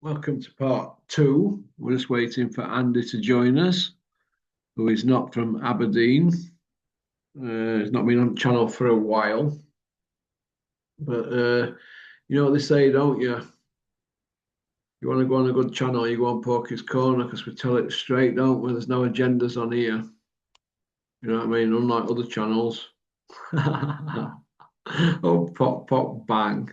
Welcome to part two. We're just waiting for Andy to join us, who is not from Aberdeen. He's not been on channel for a while. But you know what they say, don't you? You want to go on a good channel, you go on Porky's Corner because we tell it straight, don't we? There's no agendas on here. You know what I mean? Unlike other channels. Oh, pop, pop, bang.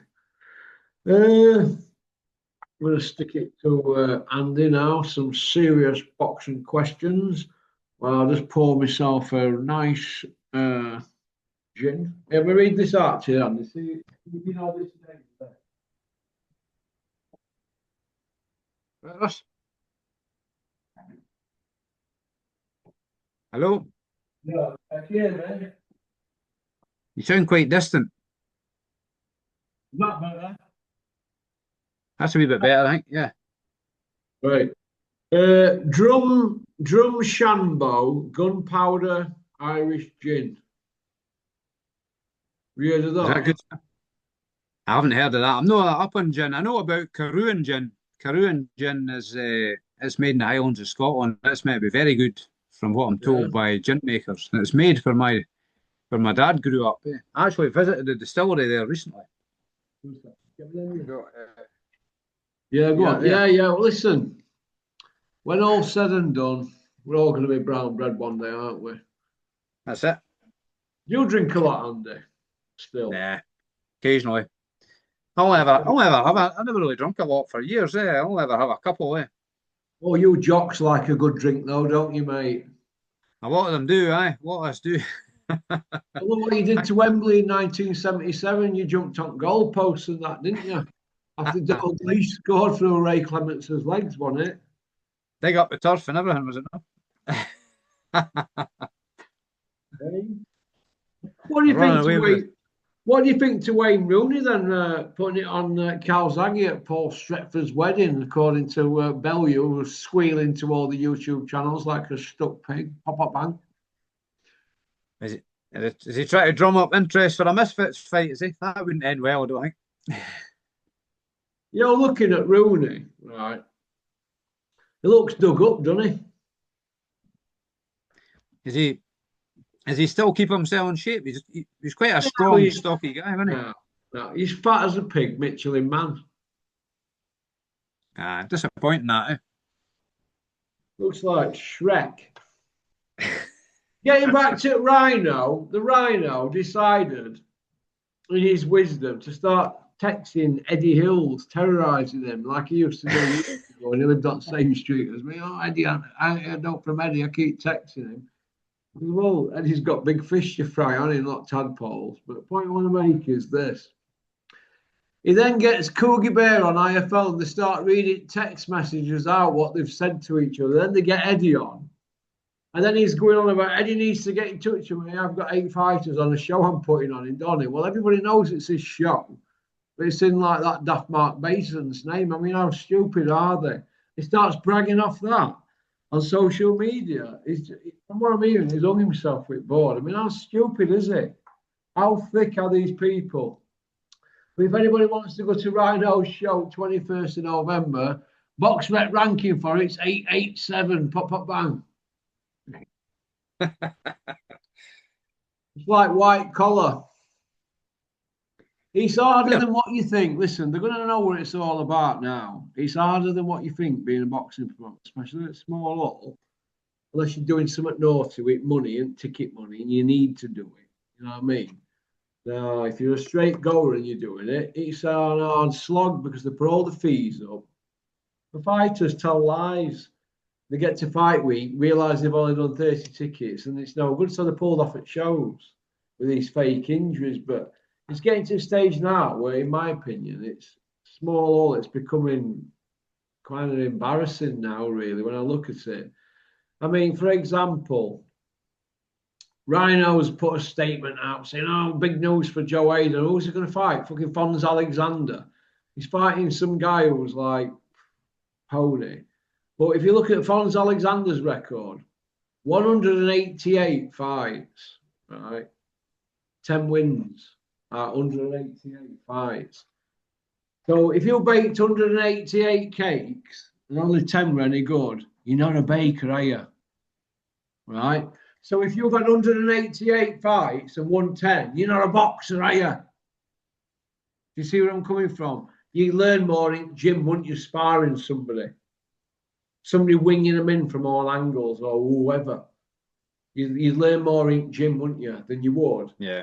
I'm going to stick it to Andy now. Some serious boxing questions. Well, I'll just pour myself a nice gin. Have we read this out to you, Andy? See, you know this name there. Yes. Hello? Yeah, okay, man. You sound quite distant. Not better. That's a wee bit better, I think. Yeah. Right. Drum Shambo, gunpowder, Irish gin. Have you heard of Is that that? good? I haven't heard of that. I'm not up on gin. I know about Caruan gin. Caruan gin is it's made in the Highlands of Scotland. It's meant to be very good from what I'm Yeah. told by gin makers. And it's made for my dad grew up. I actually visited the distillery there recently. Yeah, go Yeah, on. there. Yeah. Well, listen, when all's said and done, we're all going to be brown bread one day, aren't we? That's it. You drink a lot, Andy, still. Nah, occasionally. I never really drunk a lot for years, eh? I'll ever have a couple, eh? Oh, you jocks like a good drink, though, don't you, mate? A lot of them do, eh? A lot of us do. Well, look what you did to Wembley in 1977. You jumped on goalposts and that, didn't you? After Dalglish scored through Ray Clemence's legs, wasn't it? Dig up the turf and everything, was it not? Hey. What do you Running think to away with it. Wayne? What do you think to Wayne Rooney then putting it on Calzaghe at Paul Stretford's wedding, according to Bellew, who was squealing to all the YouTube channels like a stuck pig? Pop up bang. Is he, is he trying to drum up interest for a Misfits fight? Is he? That wouldn't end well, I don't think. You're looking at Rooney, right? He looks dug up, doesn't he? Is he? Is he still keep himself in shape? He's quite a No, strong, stocky guy, isn't he? no, he's fat as a pig, Michelin man. Disappointing that. Looks like Shrek. Getting back to Rhino, the Rhino decided in his wisdom to start texting Eddie Hills, terrorising him like he used to do years ago when he lived on the same street as me. Oh, Eddie, I don't from Eddie, I keep texting him. Well, Eddie's got big fish to fry on him, not tadpoles. But the point I want to make is this. He then gets Coogie Bear on IFL and they start reading text messages out, what they've said to each other. Then they get Eddie on. And then he's going on about Eddie needs to get in touch with me. I've got 8 fighters on a show I'm putting on in Donny. Well, everybody knows it's his show, but it's in like that Daft Mark Mason's name. I mean, how stupid are they? He starts bragging off that on social media. From what I'm hearing, he's hung himself with board. I mean, how stupid is it? How thick are these people? But if anybody wants to go to Rhino's show, 21st of November, box rep ranking for it's 887. Pop, pop, bang. It's like white collar. It's harder Yeah. than what you think. Listen, they're going to know what it's all about now. It's harder than what you think being a boxing promoter, especially at small level, unless you're doing something naughty with money and ticket money and you need to do it. You know what I mean? Now, if you're a straight goer and you're doing it, it's an hard slog because they put all the fees up. The fighters tell lies. They get to fight week, realise they've only done 30 tickets and it's no good. So they're pulled off at shows with these fake injuries. But it's getting to a stage now where, in my opinion, it's small, it's becoming kind of embarrassing now, really, when I look at it. I mean, for example, Rhino's put a statement out saying, oh, big news for Joe Hayden. Who's he going to fight? Fucking Fons Alexander. He's fighting some guy who was like pony. But if you look at Fons Alexander's record, 188 fights, right? 10 wins, 188 fights. So if you baked 188 cakes and only 10 were any good, you're not a baker, are you? Right? So if you've had 188 fights and won 10, you're not a boxer, are you? Do you see where I'm coming from? You learn more in gym, wouldn't you, sparring somebody winging them in from all angles or whoever. You'd learn more in gym, wouldn't you, than you would Yeah.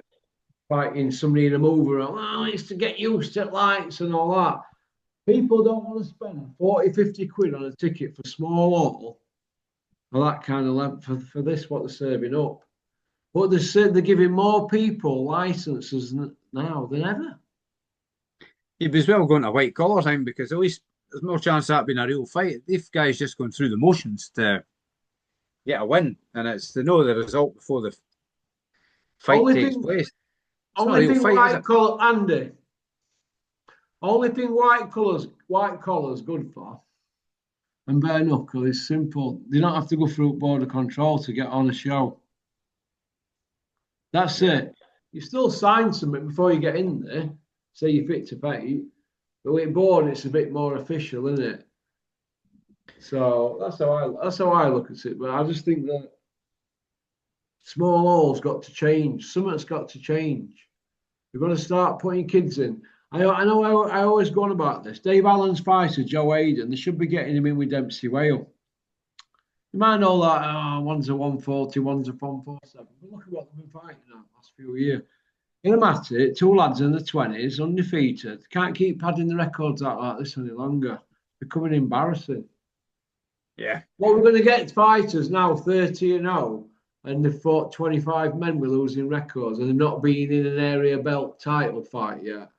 fighting somebody in a mover. Oh, it's to get used to lights and all that. People don't want to spend 40, 50 quid on a ticket for small hall or that kind of level for this, what they're serving up. But they're giving more people licenses now than ever. You'd be as well going to white collar time because at least there's more chance of that being a real fight. If guys just going through the motions to get a win, and it's to know the result before the fight Only takes thing, place. It's not a only real thing fight, is white it? collar, Andy. Only thing white collar's good for, and bare knuckle is simple. They don't have to go through border control to get on a show. That's it. You still sign something before you get in there. Say you're fit to fight. But with board, it's a bit more official, isn't it? So that's how I look at it. But I just think that small hall's got to change. Something's got to change. We've got to start putting kids in. I know I always go on about this. Dave Allen's fighter, Joe Hayden, they should be getting him in with Dempsey Whale. You might know that one's a 140, one's a 147. But look at what they've been fighting now the last few years. In a matter, two lads in the 20s, undefeated, can't keep padding the records out like this any longer. It's becoming embarrassing. Yeah. What we're going to get fighters now, 30-0, and they've fought 25 men with losing records, and they've not been in an area belt title fight yet.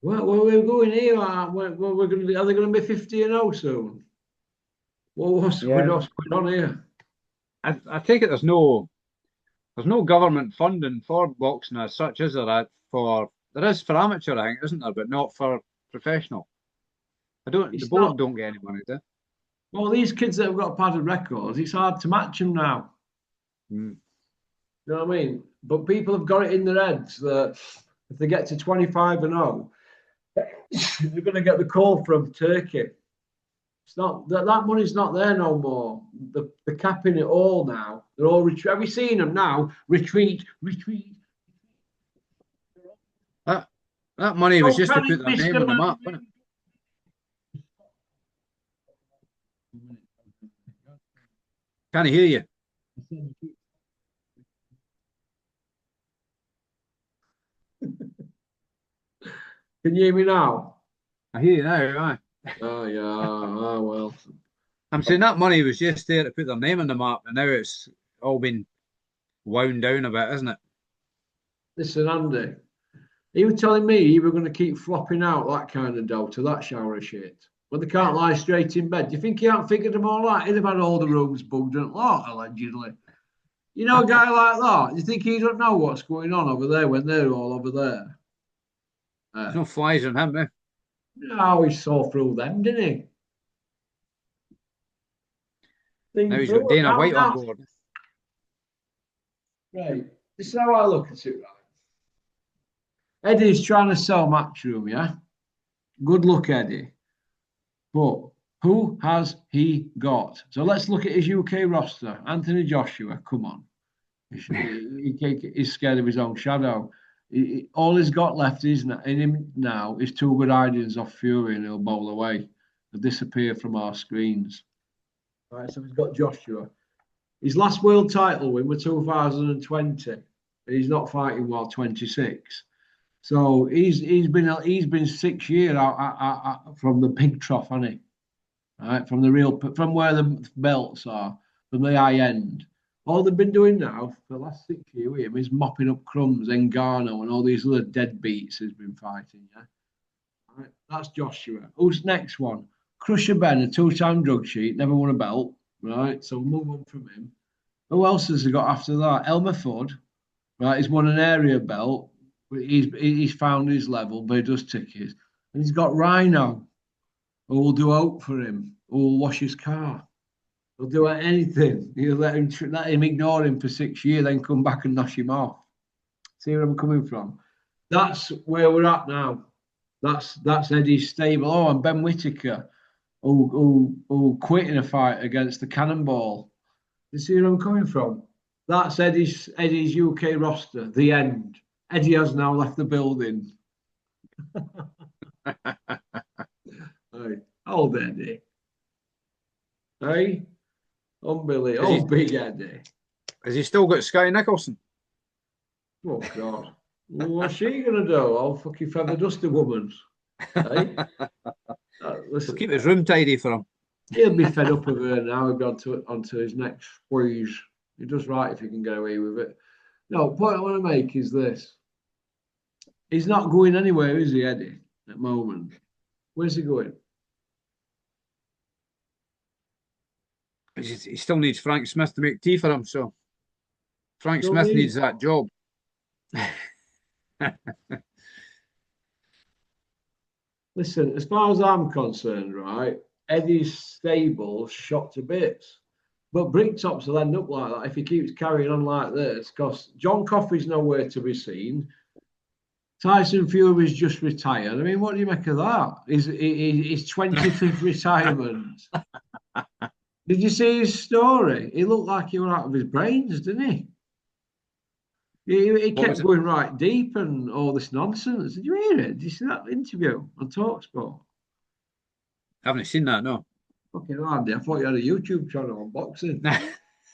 Where we're going here? We're going to be, are they going to be 50-0 soon? Well, what's going on here? I take it there's no government funding for boxing as such, is there? There is for amateur, I think, isn't there, but not for professional. The board don't get any money, do they? Well, these kids that have got padded records, it's hard to match them now. Mm. You know what I mean? But people have got it in their heads that if they get to 25-0, they're going to get the call from Turkey. It's not that money's not there no more. They're capping it all now. They're all retreat. Have you seen them now? Retreat. That money was just to put their name on the map, wasn't it? Can't hear you. Can you hear me now? I hear you now, aye. Oh yeah. Oh well. I'm saying that money was just there to put their name on the map, and now it's all been wound down a bit, isn't it? Listen, Andy, he was telling me you were going to keep flopping out that kind of dough to that shower shit. But they can't lie straight in bed. Do you think he hadn't figured them all out? He'd have had all the rooms bugged and lot, allegedly. You know, a guy like that, you think he don't know what's going on over there when they're all over there? There's no flies on him, eh? No, he saw through them, didn't he? Now he's got Dana White on board. Right. This is how I look at it, right? Eddie's trying to sell Matchroom, yeah? Good luck, Eddie. But who has he got? So let's look at his UK roster. Anthony Joshua, come on. He's scared of his own shadow. All he's got left in him now is two good ideas off Fury, and he'll bowl away. He'll disappear from our screens. Right, so he's got Joshua. His last world title win was 2020, and he's not fighting while 26. So he's been 6 years out from the big trough, hasn't he? Right, from where the belts are, from the high end. All they've been doing now for the last 6 years with him is mopping up Crumbs, Ngannou, and all these other deadbeats he's been fighting. Yeah, right, that's Joshua. Who's next one? Crusher Ben, a two-time drug cheat, never won a belt. Right, so we'll move on from him. Who else has he got after that? Elmer Fudd, right? He's won an area belt. He's found his level, but he does tickets. And he's got Rhino, who will do out for him, who will wash his car. He'll do anything. He'll let him ignore him for 6 years, then come back and knock him off. See where I'm coming from? That's where we're at now. That's Eddie's stable. Oh, and Ben Whittaker, who quit in a fight against the Cannonball. You see where I'm coming from? That's Eddie's UK roster. The end. Eddie has now left the building. Hey, old Eddie. Hey, Billy. Has he, Oh, big Eddie. has he still got Sky Nicholson? Oh God. What's she gonna do? Oh, fucking feather duster woman. Hey, He'll listen, keep his room tidy for him. he'll be fed up with her now. He'll go onto his next squeeze. He does right if he can get away with it. No, point I want to make is this. He's not going anywhere, is he, Eddie, at the moment? Where's he going? He still needs Frank Smith to make tea for him, so Frank Still Smith need. needs that job. Listen, as far as I'm concerned, right, Eddie's stable's shot to bits. But Bricktops will end up like that if he keeps carrying on like this, because John Coffey's nowhere to be seen. Tyson Fury's just retired. I mean, what do you make of that? His 25th retirement. Did you see his story? He looked like he was out of his brains, didn't he? He What was kept it? going right deep and all this nonsense. Did you hear it? Did you see that interview on Talksport? I haven't seen that, no. Fucking Andy, I thought you had a YouTube channel on boxing.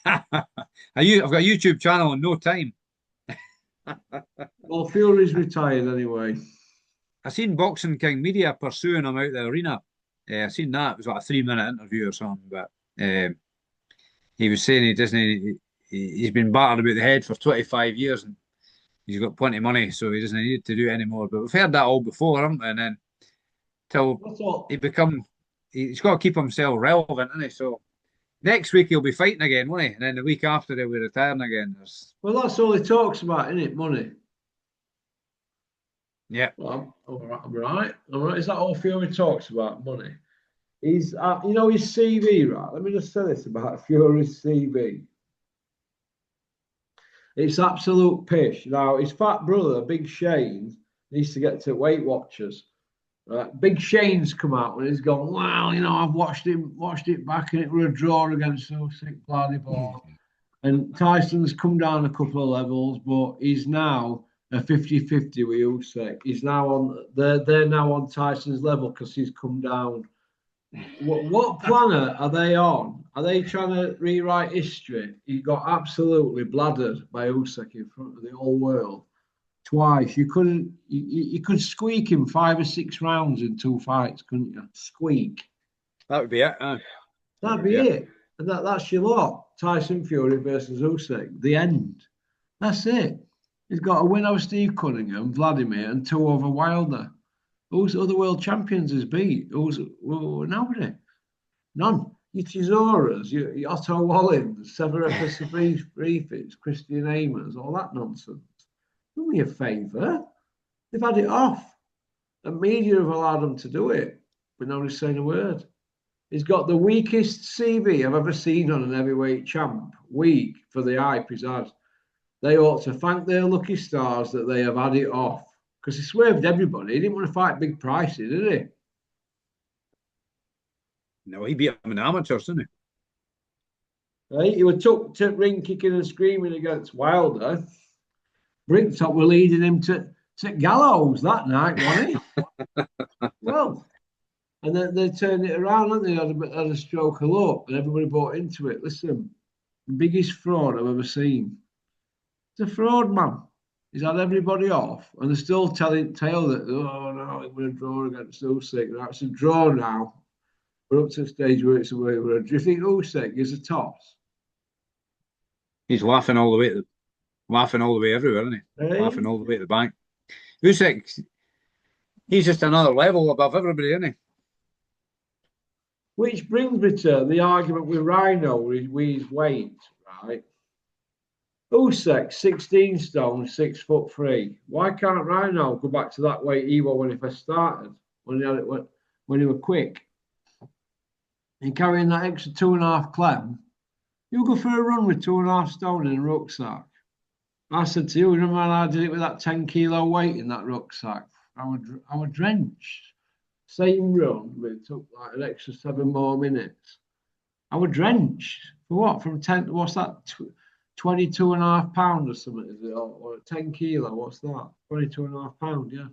I've got a YouTube channel and no time. Well, Fury's retired anyway. I seen Boxing King Media pursuing him out the arena. I seen that. It was like a 3 minute interview or something, but he was saying he doesn't. He's been battered about the head for 25 years and he's got plenty of money, so he doesn't need to do it anymore. But we've heard that all before, haven't we? And then till What's all? he's got to keep himself relevant, isn't he? So next week he'll be fighting again, won't he? And then the week after he'll be retiring again. Well, that's all he talks about, isn't it? Money. Yeah. Well, I'm right. All right. Is that all Fury talks about? Money. He's, his CV, right? Let me just say this about Fury's CV. It's absolute pish. Now, his fat brother, Big Shane, needs to get to Weight Watchers. Right? Big Shane's come out and he's gone, well, I've watched it back and it was a draw against Usyk, blah, blah, blah. And Tyson's come down a couple of levels, but he's now a 50-50 with Usyk. They're now on Tyson's level because he's come down. What planet are they on? Are they trying to rewrite history? He got absolutely bladdered by Usyk in front of the whole world twice. You could squeak him 5 or 6 rounds in 2 fights, couldn't you? Squeak. That would be it. That'd be it. And that's your lot. Tyson Fury versus Usyk. The end. That's it. He's got a win over Steve Cunningham, Vladimir, and 2 over Wilder. Who's other world champions has beat? Nobody. None. Your Chisoras, your Otto Wallins, Severus Briefits, Christian Amers, all that nonsense. Do me a favour. They've had it off. The media have allowed them to do it, but nobody's saying a word. He's got the weakest CV I've ever seen on an heavyweight champ. Weak for the hype he's had. They ought to thank their lucky stars that they have had it off. Because he swerved everybody. He didn't want to fight big prices, did he? No, he beat him in the amateurs, didn't he? Right? He was took to ring kicking and screaming against Wilder. Bricktop were leading him to gallows that night, wasn't he? Well, and then they turned it around and they had a stroke of luck and everybody bought into it. Listen, the biggest fraud I've ever seen. It's a fraud, man. He's had everybody off and they're still telling tale that, oh no, it was a draw against Usyk. Now it's a draw now. We're up to a stage where it's a way. Do you think Usyk is a toss? He's laughing all the way everywhere, isn't he? Hey? Laughing all the way to the bank. Usyk, he's just another level above everybody, isn't he? Which brings me to the argument with Rhino with his weight, right? Usyk, 16 stone, 6'3". Why can't Rhino go back to that weight he was when he first started, when he was quick? And carrying that extra 2.5 clem, you go for a run with 2.5 stone in a rucksack. I said to you, remember when I did it with that 10 kilo weight in that rucksack? I were drenched. Same run, but it took like an extra 7 more minutes. I were drenched. For what? From 10, what's that? 22.5 pounds or something, is it? Or 10 kilo, what's that? 22.5 pounds, yeah.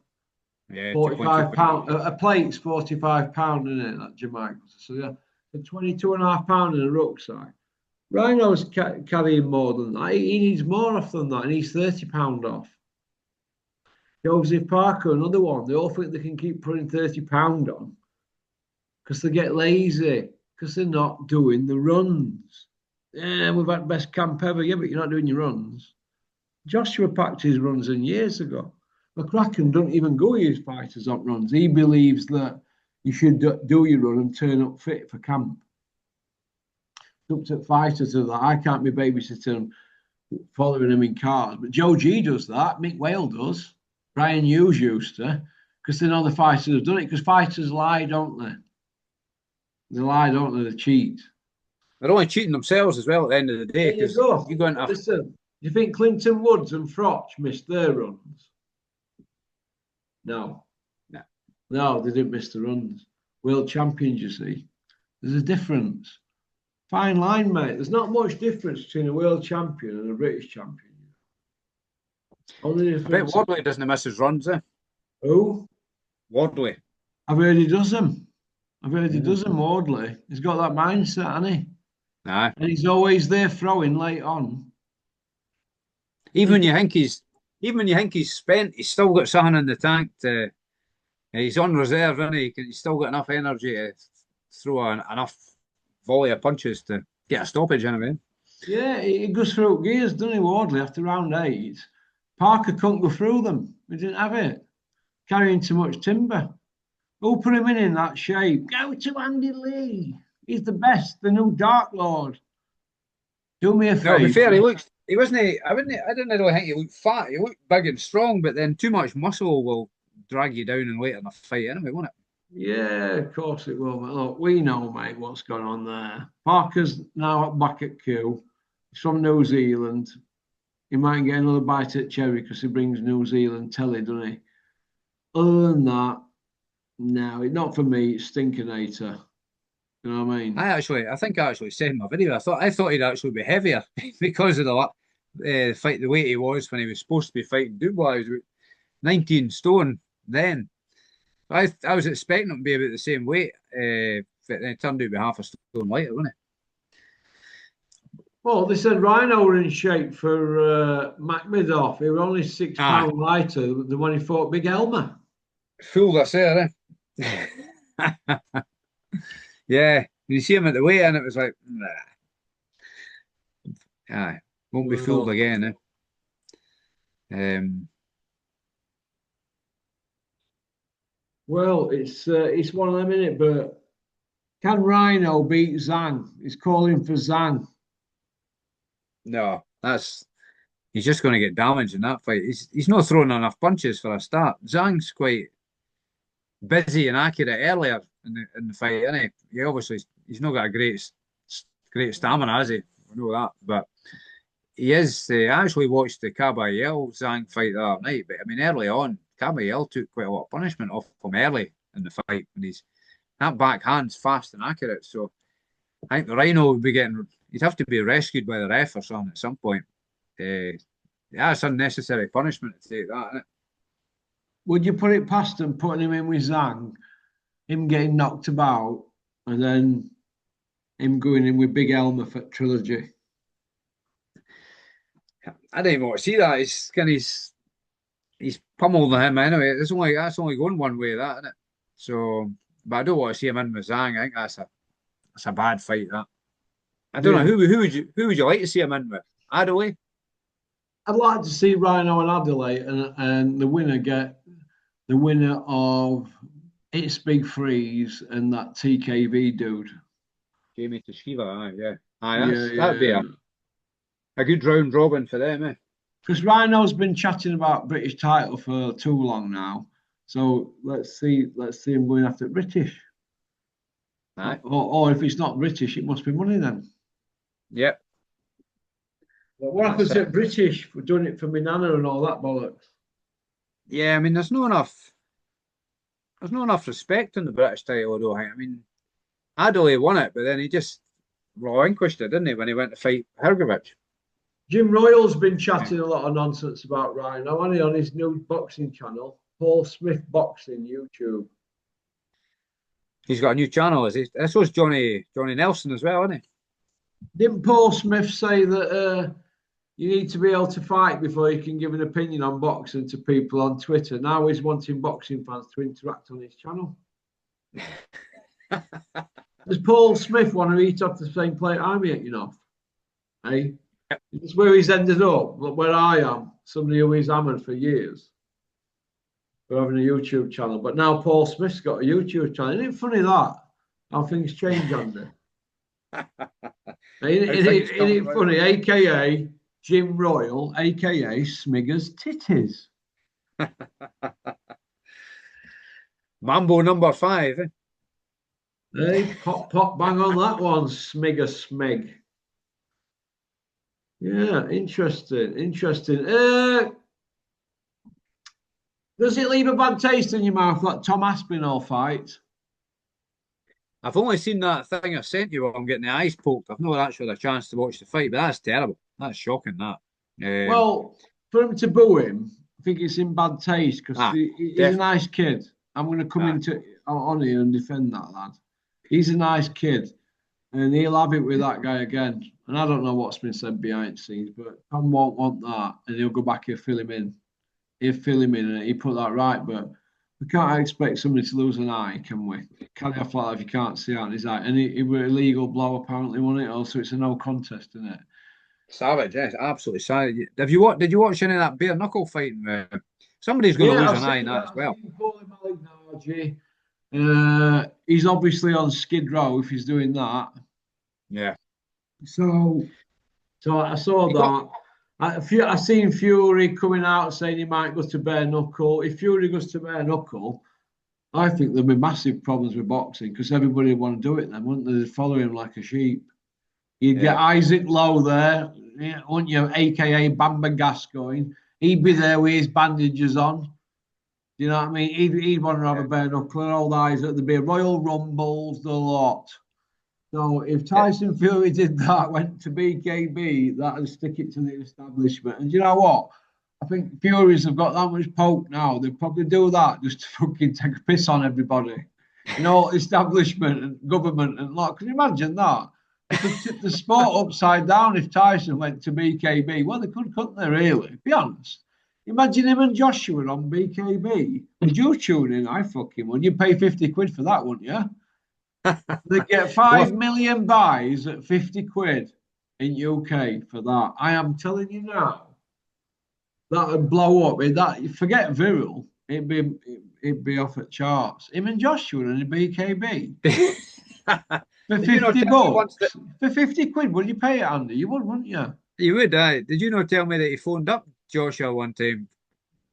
Yeah, 45 pound. A plate's 45 pound, isn't it? That Jamaica. So yeah, so 22.5 pound in a rucksack. Rhino's carrying more than that. He needs more off than that, and he's 30 pound off. Joseph Parker, another one. They all think they can keep putting 30 pound on because they get lazy because they're not doing the runs. Yeah, we've had best camp ever. Yeah, but you're not doing your runs. Joshua packed his runs in years ago. McCracken don't even go with his fighters on runs. He believes that you should do your run and turn up fit for camp. Looked at fighters of that. I can't be babysitting them, following them in cars. But Joe G does that. Mick Whale does. Brian Hughes used to, because they know the fighters have done it. Because fighters lie, don't they? They lie, don't they? They cheat. They're only cheating themselves as well at the end of the day. There you go. You're going to Listen, do you think Clinton Woods and Froch missed their runs? No. No. No, they didn't miss the runs. World champions, you see. There's a difference. Fine line, mate. There's not much difference between a world champion and a British champion. Only I bet difference. Wardley doesn't miss his runs, eh? Who? Wardley. I've heard he does them. Wardley. He's got that mindset, hasn't he? Aye. And he's always there throwing late on. Even when you think he's spent, he's still got something in the tank to. He's on reserve, isn't he? He's still got enough energy to throw enough volley of punches to get a stoppage anyway. Yeah, he goes through gears, doesn't he, Wardley, after round 8. Parker couldn't go through them. He didn't have it. Carrying too much timber. Who put him in that shape? Go to Andy Lee. He's the best, the new Dark Lord. Do me a favour. No, to be fair, he wasn't. I didn't really think he looked fat. He looked big and strong, but then too much muscle will drag you down in later in a fight anyway, won't it? Yeah, of course it will. But look, we know, mate, what's going on there. Parker's now back at Q. He's from New Zealand. He might get another bite at cherry because he brings New Zealand telly, doesn't he? Other than that, no, not for me. It's Stinkinator. You know what I mean? I think I actually said in my video. I thought he'd actually be heavier because of the fight, the weight he was when he was supposed to be fighting Dubois. He was 19 stone then. I was expecting him to be about the same weight. But then it turned out to be half a stone lighter, wasn't it? Well, they said Rhino were in shape for Makhmedov. He was only 6 pounds lighter than when he fought Big Elmer. Fooled us there, eh? Yeah, you see him at the weigh in, it was like, nah. Aye, won't be fooled again, eh? Well, it's one of them, innit? But can Rhino beat Zhang? He's calling for Zhang. No, he's just going to get damaged in that fight. He's not throwing enough punches for a start. Zhang's quite busy and accurate earlier in the fight, isn't he? He's not got a great stamina, has he? I know that, but he is. I actually watched the Caballel Zhang fight the other night, but I mean, early on, Caballel took quite a lot of punishment off him early in the fight, and that backhand's fast and accurate. So I think the Rhino would be getting. He'd have to be rescued by the ref or something at some point. Yeah, it's unnecessary punishment to take that, isn't it? Would you put it past him putting him in with Zhang, him getting knocked about, and then him going in with Big Elmer for trilogy? I don't even want to see that. He's pummeled him anyway. That's only going one way, that, isn't it? So, but I don't want to see him in with Zhang. I think that's a bad fight. That I don't know who would you like to see him in with? Adelaide? I'd like to see Rhino and Adelaide, and the winner of It's Big Freeze and that TKV dude. Jamie Tashkiva, yeah. That'd be a good round robin for them, eh? Because Rhino's been chatting about British title for too long now. So let's see him going after British. Aye. Or if it's not British, it must be money then. Yep. But what happens at British for doing it for my nana and all that bollocks? Yeah, I mean, there's not enough. there's not enough respect in the British title, though. I mean, Adelaide won it, but then he just relinquished it, didn't he, when he went to fight Hergovich? Jim Royal's been chatting a lot of nonsense about Rhino, hasn't he, on his new boxing channel, Paul Smith Boxing YouTube. He's got a new channel, is he? This was Johnny Nelson as well, isn't he? Didn't Paul Smith say that you need to be able to fight before you can give an opinion on boxing to people on Twitter? Now he's wanting boxing fans to interact on his channel. Does Paul Smith want to eat off the same plate I'm eating off? Hey? It's where he's ended up, where I am, somebody who he's hammered for years for having a YouTube channel. But now Paul Smith's got a YouTube channel. Isn't it funny that? How things change, Andy? Isn't it funny? AKA Jim Royal, AKA Smigger's Titties. Mambo number 5, eh? Hey, pop, bang on that one, Smigger Smig. Yeah, interesting. Does it leave a bad taste in your mouth, that Tom Aspinall fight? I've only seen that thing I sent you where I'm getting the eyes poked. I've not actually had a chance to watch the fight, but that's terrible. That's shocking, that. Well, for him to boo him, I think it's in bad taste because he's a nice kid. I'm going to come into on here and defend that lad. He's a nice kid, and he'll have it with that guy again. And I don't know what's been said behind the scenes, but Tom won't want that, and he'll go back, he'll fill him in. And he put that right, but we can't expect somebody to lose an eye, can we? Can't have that if you can't see out his eye. And it was a legal blow, apparently, wasn't it? Also, it's a no contest, isn't it? Savage, yes, absolutely savage. Did you watch any of that bare knuckle fighting? Somebody's going to lose an eye in that as well. He's obviously on Skid Row if he's doing that. Yeah. So I saw that. I seen Fury coming out saying he might go to bare knuckle. If Fury goes to bare knuckle, I think there'll be massive problems with boxing because everybody would want to do it then, wouldn't they? They'd follow him like a sheep. You'd get Isaac Lowe there, wouldn't you? AKA Bamba Gascoigne. He'd be there with his bandages on. You know what I mean? He'd want to have a bare knuckle and all the eyes. There'd be Royal Rumbles, the lot. So if Tyson Fury did that, went to BKB, that'd stick it to the establishment. And you know what? I think Furies have got that much poke now. They'd probably do that just to fucking take a piss on everybody. You know, establishment and government and lot. Can you imagine that? They could tip the sport upside down if Tyson went to BKB. Well, they could, couldn't they, really? Be honest. Imagine him and Joshua on BKB. Would you tune in? I fucking would. You'd pay 50 quid for that, wouldn't you? They get 5 million buys at 50 quid in UK for that. I am telling you now, that would blow up. Forget viral, it'd be off at charts. Him and Joshua in the BKB for 50 bucks. For 50 quid, would you pay it, Andy? You would, wouldn't you? You would. Did you not tell me that he phoned up Joshua one time?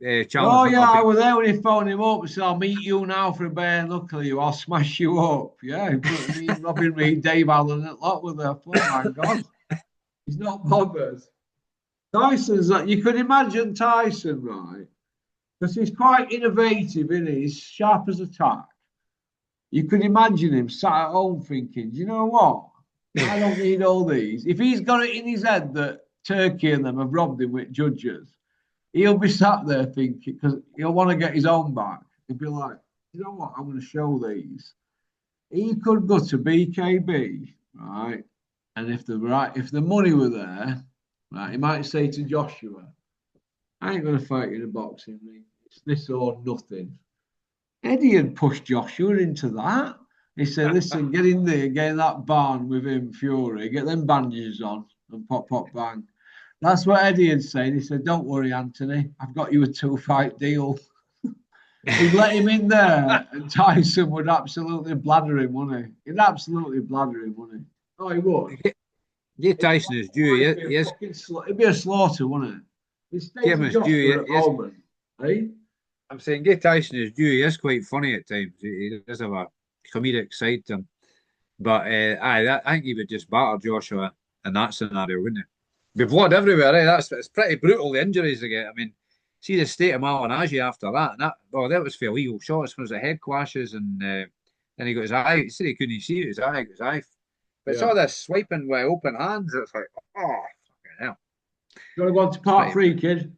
Oh yeah, I was there when he phoned him up and said, "I'll meet you now for a bare knuckle. I'll smash you up." Yeah, Robin Reed, Dave Allen, and lot with there. Oh my God, he's not bothered. Tyson's like, you could imagine Tyson, right? Because he's quite innovative, isn't he? He's sharp as a tack. You could imagine him sat at home thinking, "Do you know what? I don't need all these." If he's got it in his head that Turkey and them have robbed him with judges, he'll be sat there thinking, because he'll want to get his own back. He'll be like, "You know what? I'm going to show these." He could go to BKB, right? And if the money were there, right, he might say to Joshua, "I ain't going to fight you in a boxing ring. It's this or nothing." Eddie had pushed Joshua into that. He said, "Listen, get in there, get in that barn with him, Fury, get them bandages on and pop, bang." That's what Eddie had said. He said, "Don't worry, Anthony. I've got you a 2-fight deal." He'd let him in there, and Tyson would absolutely bladder him, wouldn't he? He'd absolutely bladder him, wouldn't he? Oh, he would. Yeah, Tyson is due. Yes. It'd be a slaughter, wouldn't it? Give him his due. Yes. I'm saying, give Tyson his due. He is quite funny at times. He does have a comedic side to him. But I think he would just batter Joshua in that scenario, wouldn't he? Be blood everywhere, eh? It's pretty brutal, the injuries they get. I mean, See the state of Malinaji after that. And that was for illegal shots. There was the head clashes, and then he got his eye. He said he couldn't see it. His eye, got his eye. But it's Yeah. all this swiping with open hands. It's like, oh, fucking hell. You want to go on to part 3, kid?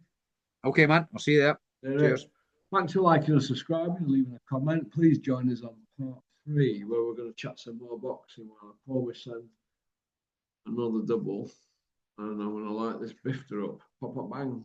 Okay, man. I'll see you there. Cheers. Thanks for liking and subscribing and leaving a comment. Please join us on part 3, where we're going to chat some more boxing while I probably send another double. And I'm going to light this bifter up. Pop, pop, bang.